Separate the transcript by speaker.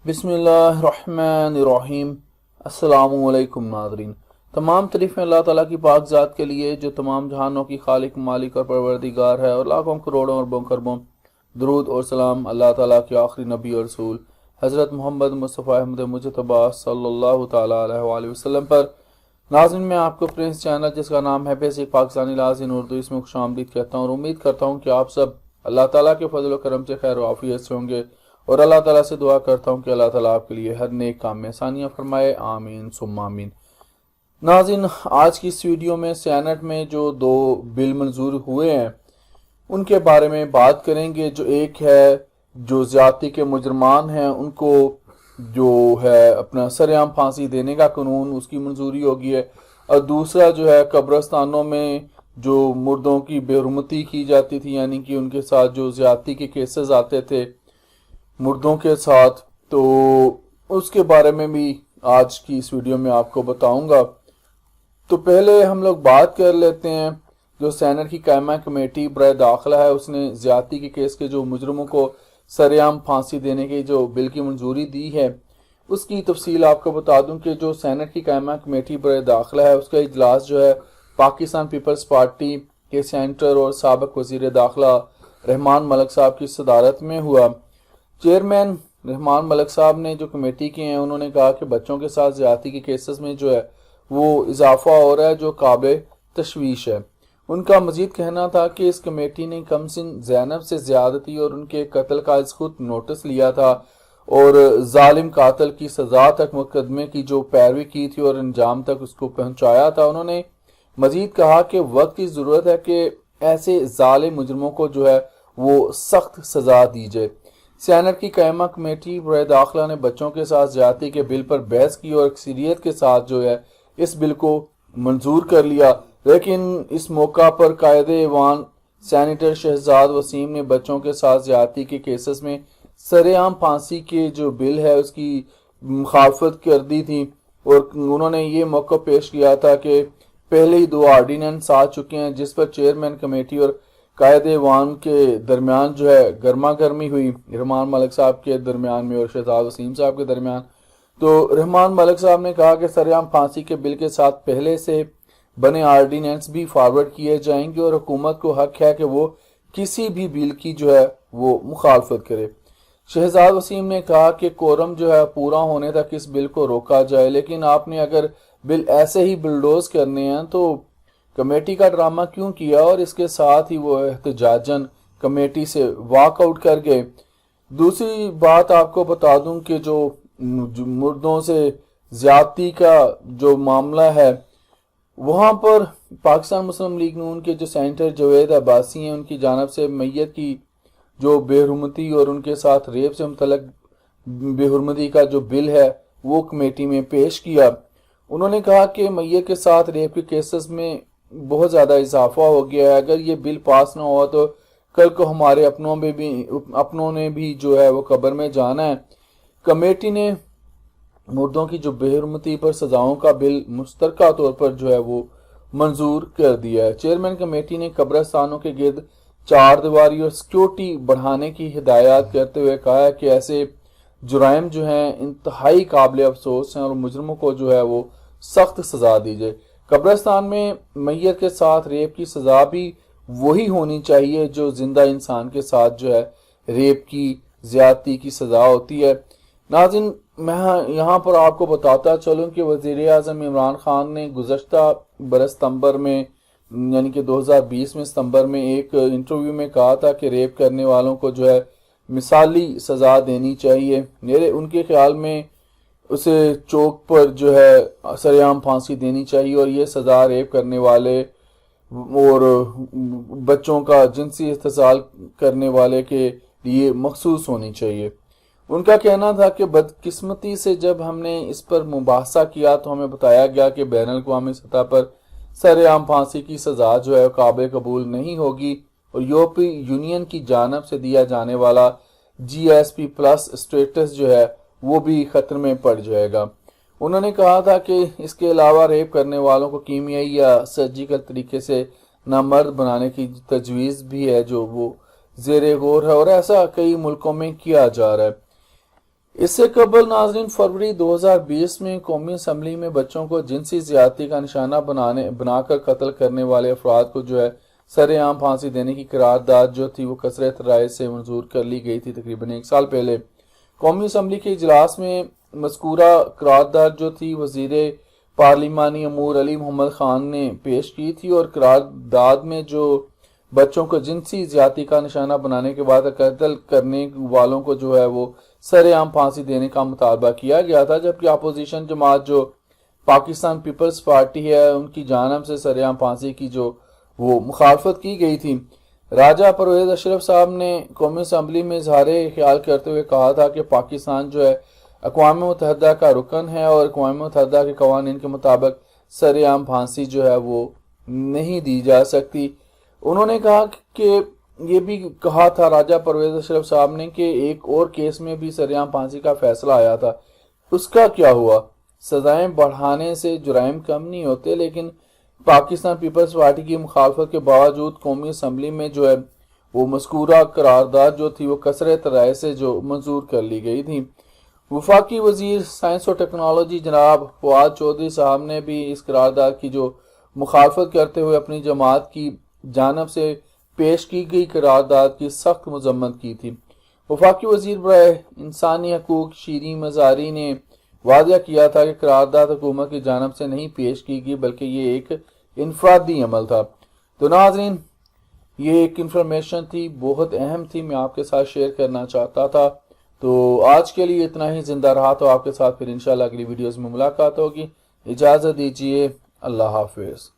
Speaker 1: بسم اللہ الرحمن الرحیم۔ السلام علیکم ناظرین، تمام تعریفیں اللہ تعالیٰ کی پاک ذات کے لیے جو تمام جہانوں کی خالق، مالک اور پروردگار ہے، اور لاکھوں کروڑوں اربوں خربوں درود اور سلام اللہ تعالیٰ کے آخری نبی اور رسول حضرت محمد مصطفیٰ احمد مجتبیٰ صلی اللہ تعالیٰ علیہ وآلہ وسلم پر۔ ناظرین، میں آپ کو پرنس چینل جس کا نام ہے بیسک پاکستانی لاز ان اردو، اس میں خوش آمدید کہتا ہوں اور امید کرتا ہوں کہ آپ سب اللہ تعالیٰ کے فضل و کرم سے خیر و عافیت سے ہوں گے، اور اللہ تعالیٰ سے دعا کرتا ہوں کہ اللہ تعالیٰ آپ کے لیے ہر نیک کام میں آسانیاں فرمائے، آمین ثم آمین۔ ناظرین، آج کی اس ویڈیو میں سینٹ میں جو دو بل منظور ہوئے ہیں ان کے بارے میں بات کریں گے۔ جو ایک ہے جو زیادتی کے مجرمان ہیں ان کو جو ہے اپنا سر عام پھانسی دینے کا قانون، اس کی منظوری ہوگی ہے، اور دوسرا جو ہے قبرستانوں میں جو مردوں کی بے حرمتی کی جاتی تھی، یعنی کہ ان کے ساتھ جو زیادتی کے کیسز آتے تھے مردوں کے ساتھ، تو اس کے بارے میں بھی آج کی اس ویڈیو میں آپ کو بتاؤں گا۔ تو پہلے ہم لوگ بات کر لیتے ہیں جو سینٹ کی قائمہ کمیٹی برائے داخلہ ہے، اس نے زیادتی کے کیس کے جو مجرموں کو سر عام پھانسی دینے کی جو بل کی منظوری دی ہے، اس کی تفصیل آپ کو بتا دوں کہ جو سینٹ کی قائمہ کمیٹی برائے داخلہ ہے اس کا اجلاس جو ہے پاکستان پیپلز پارٹی کے سینٹر اور سابق وزیر داخلہ رحمان ملک صاحب کی صدارت میں ہوا۔ چیئرمین رحمان ملک صاحب نے جو کمیٹی کی ہیں انہوں نے کہا کہ بچوں کے ساتھ زیادتی کے کیسز میں جو ہے وہ اضافہ ہو رہا ہے جو قابل تشویش ہے۔ ان کا مزید کہنا تھا کہ اس کمیٹی نے کم سن زینب سے زیادتی اور ان کے قتل کا از خود نوٹس لیا تھا اور ظالم قاتل کی سزا تک مقدمے کی جو پیروی کی تھی اور انجام تک اس کو پہنچایا تھا۔ انہوں نے مزید کہا کہ وقت کی ضرورت ہے کہ ایسے ظالم مجرموں کو جو ہے وہ سخت سزا دی جائے۔ سینٹ کی قائمہ کمیٹی برائے داخلہ نے بچوں کے ساتھ زیادتی کے بل پر بحث کی اور اکثریت کے ساتھ جو ہے اس بل کو منظور کر لیا، لیکن اس موقع پر قائد ایوان سینیٹر شہزاد وسیم نے بچوں کے ساتھ زیادتی کے کیسز میں سر عام پھانسی کے جو بل ہے اس کی مخالفت کر دی تھی، اور انہوں نے یہ موقع پیش کیا تھا کہ پہلے ہی دو آرڈیننس آ چکے ہیں جس پر چیئرمین کمیٹی اور قائد ایوان کے درمیان جو ہے گرما گرمی ہوئی، رحمان ملک صاحب کے درمیان میں اور شہزاد وسیم صاحب کے درمیان۔ تو رحمان ملک صاحب نے کہا کہ سر عام پھانسی کے بل کے ساتھ پہلے سے بنے آرڈیننس بھی فارورڈ کیے جائیں گے اور حکومت کو حق ہے کہ وہ کسی بھی بل کی جو ہے وہ مخالفت کرے۔ شہزاد وسیم نے کہا کہ کورم جو ہے پورا ہونے تک اس بل کو روکا جائے، لیکن آپ نے اگر بل ایسے ہی بلڈوز کرنے ہیں تو کمیٹی کا ڈرامہ کیوں کیا، اور اس کے ساتھ ہی وہ احتجاجاً کمیٹی سے واک آؤٹ کر گئے۔ دوسری بات آپ کو بتا دوں کہ جو مردوں سے زیادتی کا جو معاملہ ہے وہاں پر پاکستان مسلم لیگ نون کے جو سینیٹر جوید عباسی ہیں ان کی جانب سے میت کی جو بے حرمتی اور ان کے ساتھ ریپ سے متعلق بے حرمتی کا جو بل ہے وہ کمیٹی میں پیش کیا۔ انہوں نے کہا کہ میت کے ساتھ ریپ کے کیسز میں بہت زیادہ اضافہ ہو گیا ہے، اگر یہ بل پاس نہ ہوا تو کل کو ہمارے اپنوں نے بھی جو ہے وہ قبر میں جانا ہے۔ کمیٹی نے مردوں کی جو بے حرمتی پر سزاؤں کا بل مشترکہ طور پر جو ہے وہ منظور کر دیا ہے۔ چیئرمین کمیٹی نے قبرستانوں کے گرد چار دیواری اور سیکیورٹی بڑھانے کی ہدایات کرتے ہوئے کہا ہے کہ ایسے جرائم جو ہیں انتہائی قابل افسوس ہیں اور مجرموں کو جو ہے وہ سخت سزا دی جائے۔ قبرستان میں میت کے ساتھ ریپ کی سزا بھی وہی ہونی چاہیے جو زندہ انسان کے ساتھ جو ہے ریپ کی زیادتی کی سزا ہوتی ہے۔ ناظرین، میں یہاں پر آپ کو بتاتا چلوں کہ وزیر اعظم عمران خان نے گزشتہ برس ستمبر میں یعنی کہ 2020 میں ستمبر میں ایک انٹرویو میں کہا تھا کہ ریپ کرنے والوں کو جو ہے مثالی سزا دینی چاہیے۔ ان کے خیال میں اسے چوک پر جو ہے سر عام پھانسی دینی چاہیے، اور یہ سزا ریپ کرنے والے اور بچوں کا جنسی استحصال کرنے والے کے لیے مخصوص ہونی چاہیے۔ ان کا کہنا تھا کہ بدقسمتی سے جب ہم نے اس پر مباحثہ کیا تو ہمیں بتایا گیا کہ بین الاقوامی سطح پر سر عام پھانسی کی سزا جو ہے قابل قبول نہیں ہوگی، اور یورپی یونین کی جانب سے دیا جانے والا جی ایس پی پلس اسٹیٹس جو ہے وہ بھی خطر میں پڑ جائے گا۔ انہوں نے کہا تھا کہ اس کے علاوہ ریپ کرنے والوں کو کیمیائی یا سرجیکل طریقے سے نامرد بنانے کی تجویز بھی ہے جو وہ زیر غور ہے، اور ایسا کئی ملکوں میں کیا جا رہا ہے۔ اس سے قبل ناظرین فروری 2020 میں قومی اسمبلی میں بچوں کو جنسی زیادتی کا نشانہ بنا کر قتل کرنے والے افراد کو جو ہے سر عام پھانسی دینے کی قرارداد جو تھی وہ کثرت رائے سے منظور کر لی گئی تھی تقریباً 1 سال پہلے۔ قومی اسمبلی کے اجلاس میں مذکورہ قرارداد جو تھی وزیر پارلیمانی امور علی محمد خان نے پیش کی تھی، اور قرارداد میں جو بچوں کو جنسی زیادتی کا نشانہ بنانے کے بعد قتل کرنے والوں کو جو ہے وہ سر عام پھانسی دینے کا مطالبہ کیا گیا تھا، جبکہ اپوزیشن جماعت جو پاکستان پیپلز پارٹی ہے ان کی جانب سے سر عام پھانسی کی جو وہ مخالفت کی گئی تھی۔ راجہ پرویز اشرف صاحب نے قومی اسمبلی میں اظہار خیال کرتے ہوئے کہا تھا کہ پاکستان جو ہے اقوام متحدہ کا رکن ہے اور اقوام متحدہ کے قوانین کے مطابق سر عام پھانسی جو ہے وہ نہیں دی جا سکتی۔ انہوں نے کہا کہ یہ بھی کہا تھا راجہ پرویز اشرف صاحب نے کہ ایک اور کیس میں بھی سر عام پھانسی کا فیصلہ آیا تھا، اس کا کیا ہوا؟ سزائیں بڑھانے سے جرائم کم نہیں ہوتے، لیکن پاکستان پیپلز پارٹی کی مخالفت کے باوجود قومی اسمبلی میں جو ہے وہ مذکورہ قرارداد جو تھی وہ کثرت رائے سے جو منظور کر لی گئی تھی۔ وفاقی وزیر سائنس اور ٹیکنالوجی جناب فواد چودھری صاحب نے بھی اس قرارداد کی جو مخالفت کرتے ہوئے اپنی جماعت کی جانب سے پیش کی گئی قرارداد کی سخت مذمت کی تھی۔ وفاقی وزیر برائے انسانی حقوق شیریں مزاری نے واضح کیا تھا کہ قرارداد حکومت کی جانب سے نہیں پیش کی گئی بلکہ یہ ایک انفرادی عمل تھا۔ تو ناظرین یہ ایک انفارمیشن تھی، بہت اہم تھی، میں آپ کے ساتھ شیئر کرنا چاہتا تھا۔ تو آج کے لیے اتنا ہی، زندہ رہا تو آپ کے ساتھ پھر انشاءاللہ اگلی ویڈیوز میں ملاقات ہوگی۔ اجازت دیجیے، اللہ حافظ۔